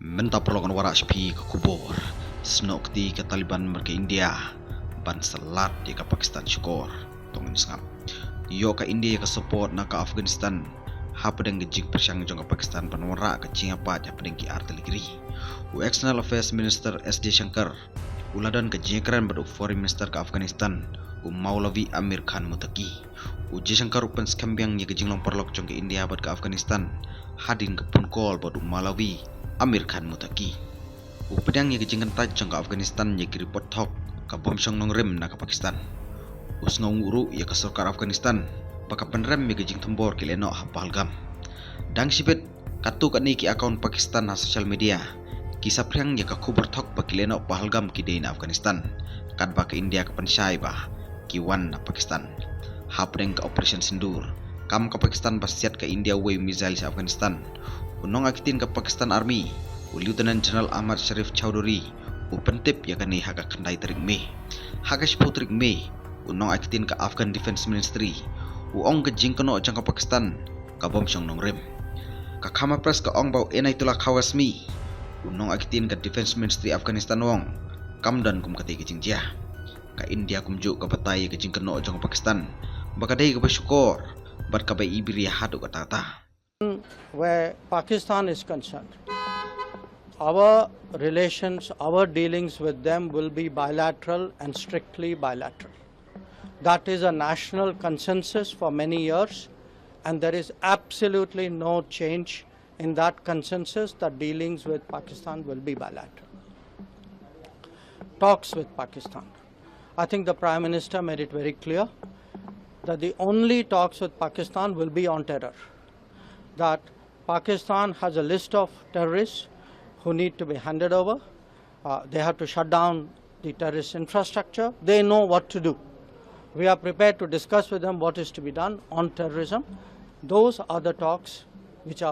Menta perlokan warak sepi ke kubur Snoh ke Taliban mereka India ban syllat di ke Pakistan syukur tongin sengap yo ke India ke support na ke Afghanistan hapadeng ke jingpyrshang jong ke Pakistan ban wanrah ke jingiapait hapadeng ki artillery External Affairs Minister SD Shankar uladan ke jingkran badu Foreign Minister ke Afghanistan Maulavi Amir Khan mutaki Shankar upan skambiang ye ke jinglong perlok jong ke India bad ke Afghanistan hadin ke punkol badu Maulavi Amir Khan mutaki Upedang ye kejingkan taj jang ke Afghanistan ye ki report thok ka bomshang nong rem na ke Pakistan. Usngau nguru ye ke sarkar Afghanistan baka penrem ye kejing tembor ki leno ha Pahalgam. Dang sibet katu ka ni ki account Pakistan na social media ki sapriang ye ka khubur thok ba ki leno Pahalgam ki dein Afghanistan kad ba ke India ke pensyai ba ki wan na Pakistan. Hapreng ke operation sindur kam ke Pakistan basiat ke India way missile sa Afghanistan. Unong akitin ke Pakistan Army Lieutenant General Ahmad Sharif Chowdhury upentip ya kani haga kandai terik me haga sputrik me unong akitin ke Afghan Defense Ministry uong ke jingkono jang ke Pakistan ka bom syong nong rem ka khama press ka ong bau enai tula khawasmi unong akitin ke Defense Ministry Afghanistan wong kamdan kum kati ke jingjia ka India kumju ka batai ke jingkono jang ke Pakistan bakadai ke bersyukur bat ka bai ibri hadu ka tata. Where Pakistan is concerned, our relations, our dealings with them will be bilateral and strictly bilateral. That is a national consensus for many years, and there is absolutely no change in that consensus that dealings with Pakistan will be bilateral. Talks with Pakistan. I think the Prime Minister made it very clear that the only talks with Pakistan will be on terror. That Pakistan has a list of terrorists who need to be handed over. They have to shut down the terrorist infrastructure. They know what to do. We are prepared to discuss with them what is to be done on terrorism. Those are the talks which are